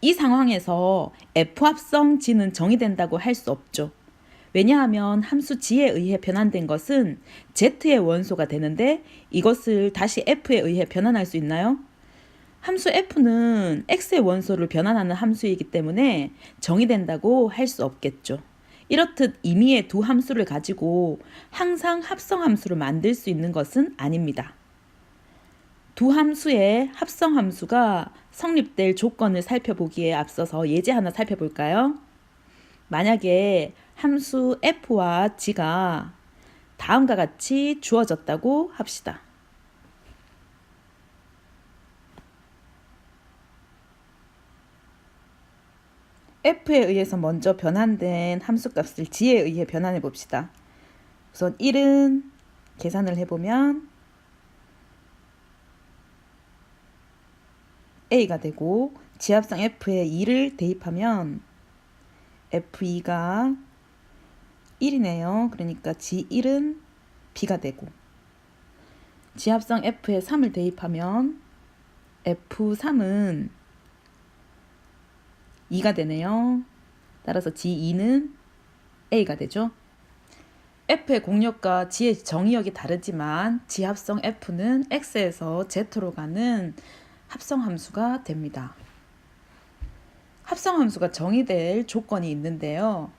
이 상황에서 F합성 G는 정의된다고 할 수 없죠. 왜냐하면 함수 G에 의해 변환된 것은 Z의 원소가 되는데 이것을 다시 F에 의해 변환할 수 있나요? 함수 F는 X의 원소를 변환하는 함수이기 때문에 정의된다고 할 수 없겠죠. 이렇듯 임의의 두 함수를 가지고 항상 합성함수를 만들 수 있는 것은 아닙니다. 두 함수의 합성함수가 성립될 조건을 살펴보기에 앞서서 예제 하나 살펴볼까요? 만약에 함수 f와 g가 다음과 같이 주어졌다고 합시다. f에 의해서 먼저 변환된 함수값을 g에 의해 변환해 봅시다. 우선 1은 계산을 해보면 a가 되고 지합성 f에 2를 대입하면 f2가 1이네요. 그러니까 g1은 b가 되고 지합성 f에 3을 대입하면 f3은 2가 되네요. 따라서 g2는 a가 되죠. f의 공역과 g의 정의역이 다르지만 지합성 f는 x에서 z로 가는 합성함수가 됩니다. 합성함수가 정의될 조건이 있는데요.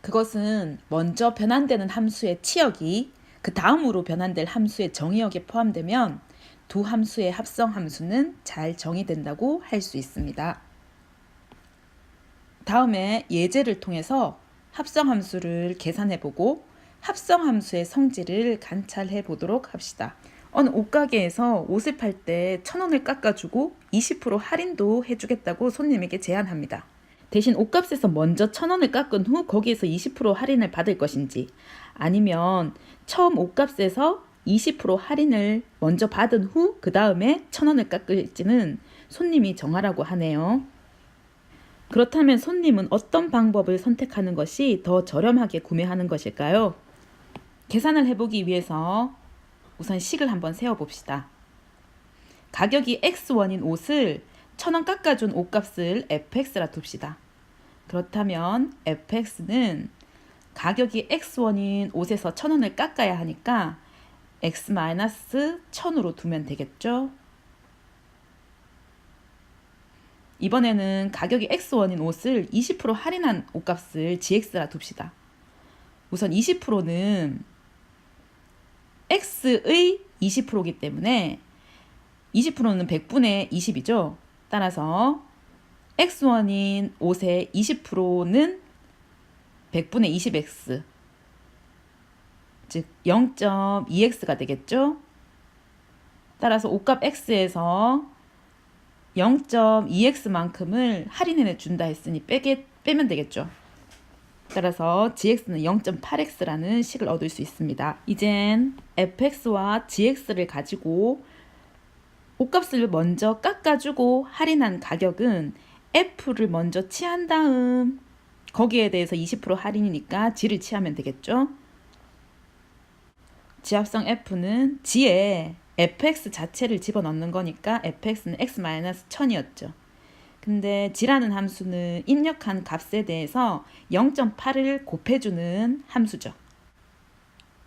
그것은 먼저 변환되는 함수의 치역이 그 다음으로 변환될 함수의 정의역에 포함되면 두 함수의 합성함수는 잘 정의된다고 할 수 있습니다. 다음에 예제를 통해서 합성함수를 계산해보고 합성함수의 성질을 관찰해 보도록 합시다. 어느 옷가게에서 옷을 팔 때 1,000원을 깎아주고 20% 할인도 해주겠다고 손님에게 제안합니다. 대신 옷값에서 먼저 1,000원을 깎은 후 거기에서 20% 할인을 받을 것인지 아니면 처음 옷값에서 20% 할인을 먼저 받은 후 그 다음에 1,000원을 깎을지는 손님이 정하라고 하네요. 그렇다면 손님은 어떤 방법을 선택하는 것이 더 저렴하게 구매하는 것일까요? 계산을 해보기 위해서 우선 식을 한번 세워봅시다. 가격이 x1인 옷을 1,000원 깎아준 옷값을 fx라 둡시다. 그렇다면 fx는 가격이 x1인 옷에서 1,000원을 깎아야 하니까 x-1000으로 두면 되겠죠. 이번에는 가격이 x1인 옷을 20% 할인한 옷값을 gx라 둡시다. 우선 20%는 x의 20%이기 때문에 20%는 100분의 20이죠. 따라서 x1인 옷의 20%는 100분의 20x 즉 0.2x가 되겠죠. 따라서 옷값 x에서 0.2x만큼을 할인해 준다 했으니 빼면 되겠죠. 따라서 gx는 0.8x라는 식을 얻을 수 있습니다. 이젠 fx와 gx를 가지고 옷값을 먼저 깎아주고 할인한 가격은 f를 먼저 취한 다음 거기에 대해서 20% 할인이니까 g를 취하면 되겠죠. 지합성 f는 g에 fx 자체를 집어넣는 거니까 fx는 x-1000이었죠. 근데 g라는 함수는 입력한 값에 대해서 0.8을 곱해주는 함수죠.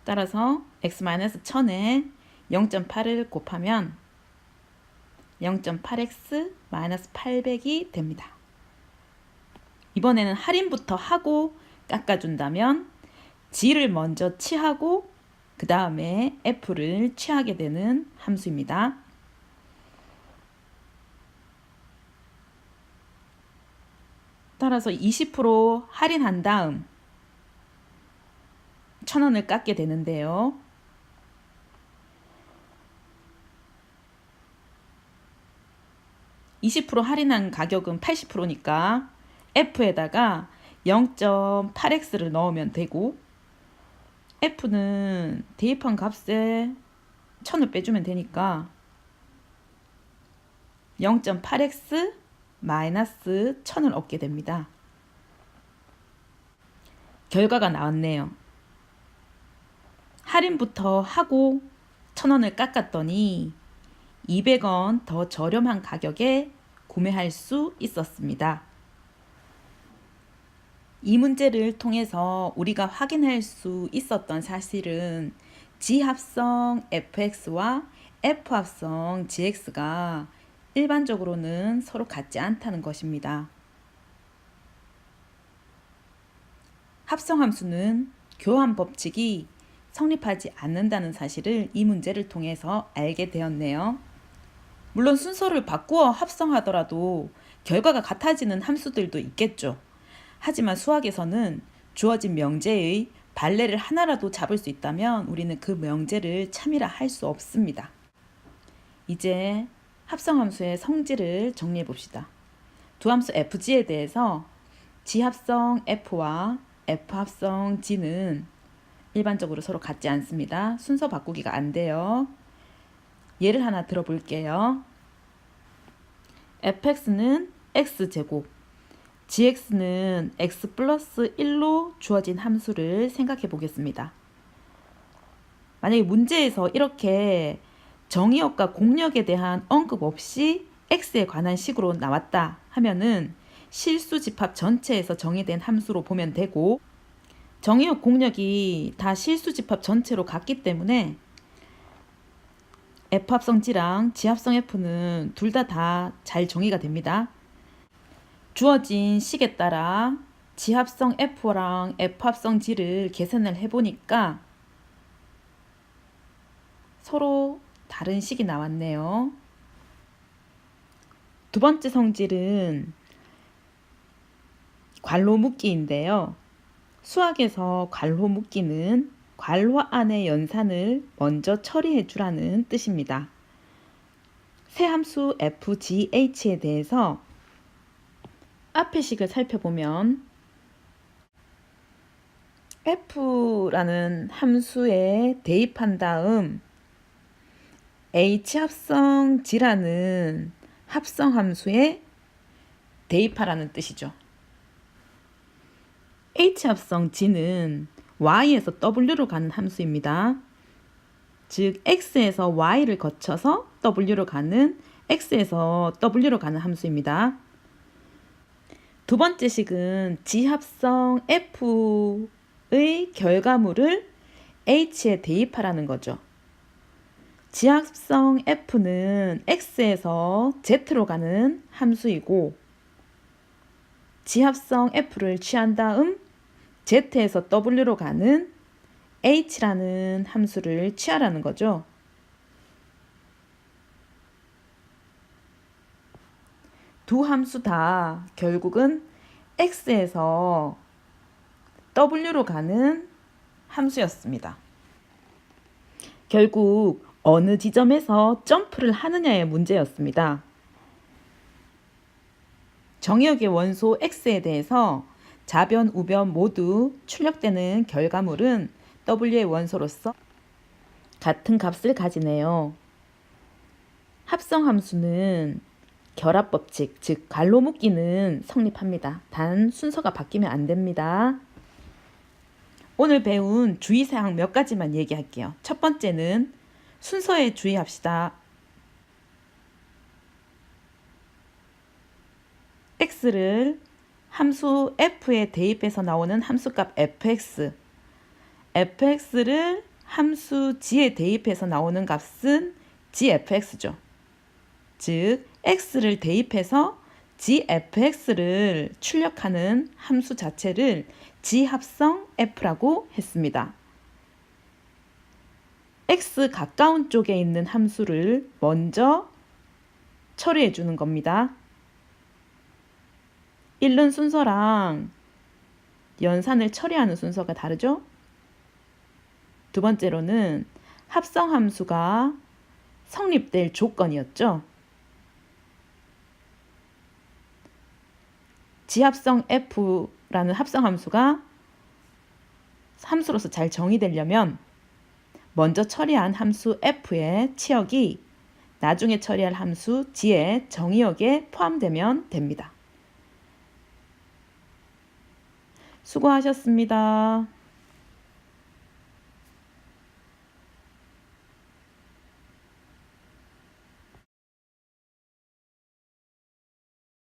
따라서 x-1000에 0.8을 곱하면 0.8x-800이 됩니다. 이번에는 할인부터 하고 깎아준다면 g를 먼저 취하고 그 다음에 f를 취하게 되는 함수입니다. 따라서 20% 할인한 다음 1,000원을 깎게 되는데요. (20% 할인한 가격은 80%니까) f에다가 0.8x를 넣으면 되고 f는 대입한 값에 1000을 빼주면 되니까 0.8x 마이너스 1000을 얻게 됩니다. 결과가 나왔네요. 할인부터 하고 1,000원을 깎았더니 200원 더 저렴한 가격에 구매할 수 있었습니다. 이 문제를 통해서 우리가 확인할 수 있었던 사실은 지합성 fx와 f합성 gx가 일반적으로는 서로 같지 않다는 것입니다. 합성함수는 교환 법칙이 성립하지 않는다는 사실을 이 문제를 통해서 알게 되었네요. 물론 순서를 바꾸어 합성하더라도 결과가 같아지는 함수들도 있겠죠. 하지만 수학에서는 주어진 명제의 발레를 하나라도 잡을 수 있다면 우리는 그 명제를 참이라 할 수 없습니다. 이제 합성함수의 성질을 정리해 봅시다. 두 함수 fg에 대해서 지합성 f와 f합성 g는 일반적으로 서로 같지 않습니다. 순서 바꾸기가 안 돼요. 예를 하나 들어볼게요. fx는 x제곱, gx는 x 플러스 1로 주어진 함수를 생각해 보겠습니다. 만약에 문제에서 이렇게 정의역과 공역에 대한 언급 없이 x에 관한 식으로 나왔다 하면은 실수 집합 전체에서 정의된 함수로 보면 되고, 정의역 공역이 다 실수 집합 전체로 같기 때문에 f합성 g랑 지합성 f는 둘 다 잘 정의가 됩니다. 주어진 식에 따라 지합성 f랑 f합성 g를 계산을 해보니까 서로 다른 식이 나왔네요. 두 번째 성질은 괄호 묶기인데요. 수학에서 괄호 묶기는 괄호 안의 연산을 먼저 처리해 주라는 뜻입니다. 새 함수 fgh에 대해서 앞의 식을 살펴보면 f라는 함수에 대입한 다음 h합성 g라는 합성 함수에 대입하라는 뜻이죠. h합성 g는 y에서 w로 가는 함수입니다. 즉 x에서 y를 거쳐서 w로 가는 x에서 w로 가는 함수입니다. 두 번째 식은 지합성 f의 결과물을 h에 대입하라는 거죠. 지합성 f는 x에서 z로 가는 함수이고, 지합성 f를 취한 다음 z에서 w로 가는 h라는 함수를 취하라는 거죠. 두 함수 다 결국은 x에서 w로 가는 함수였습니다. 결국 어느 지점에서 점프를 하느냐의 문제였습니다. 정의역의 원소 x에 대해서 좌변, 우변 모두 출력되는 결과물은 w의 원소로서 같은 값을 가지네요. 합성함수는 결합법칙, 즉 괄호 묶기는 성립합니다. 단 순서가 바뀌면 안 됩니다. 오늘 배운 주의사항 몇 가지만 얘기할게요. 첫 번째는 순서에 주의합시다. x를 함수 f에 대입해서 나오는 함수값 fx를 함수 g에 대입해서 나오는 값은 gfx죠. 즉 x를 대입해서 gfx를 출력하는 함수 자체를 지합성 f라고 했습니다. x 가까운 쪽에 있는 함수를 먼저 처리해 주는 겁니다. 읽는 순서랑 연산을 처리하는 순서가 다르죠? 두 번째로는 합성함수가 성립될 조건이었죠. 지합성 f라는 합성함수가 함수로서 잘 정의되려면 먼저 처리한 함수 f의 치역이 나중에 처리할 함수 g의 정의역에 포함되면 됩니다. 수고하셨습니다.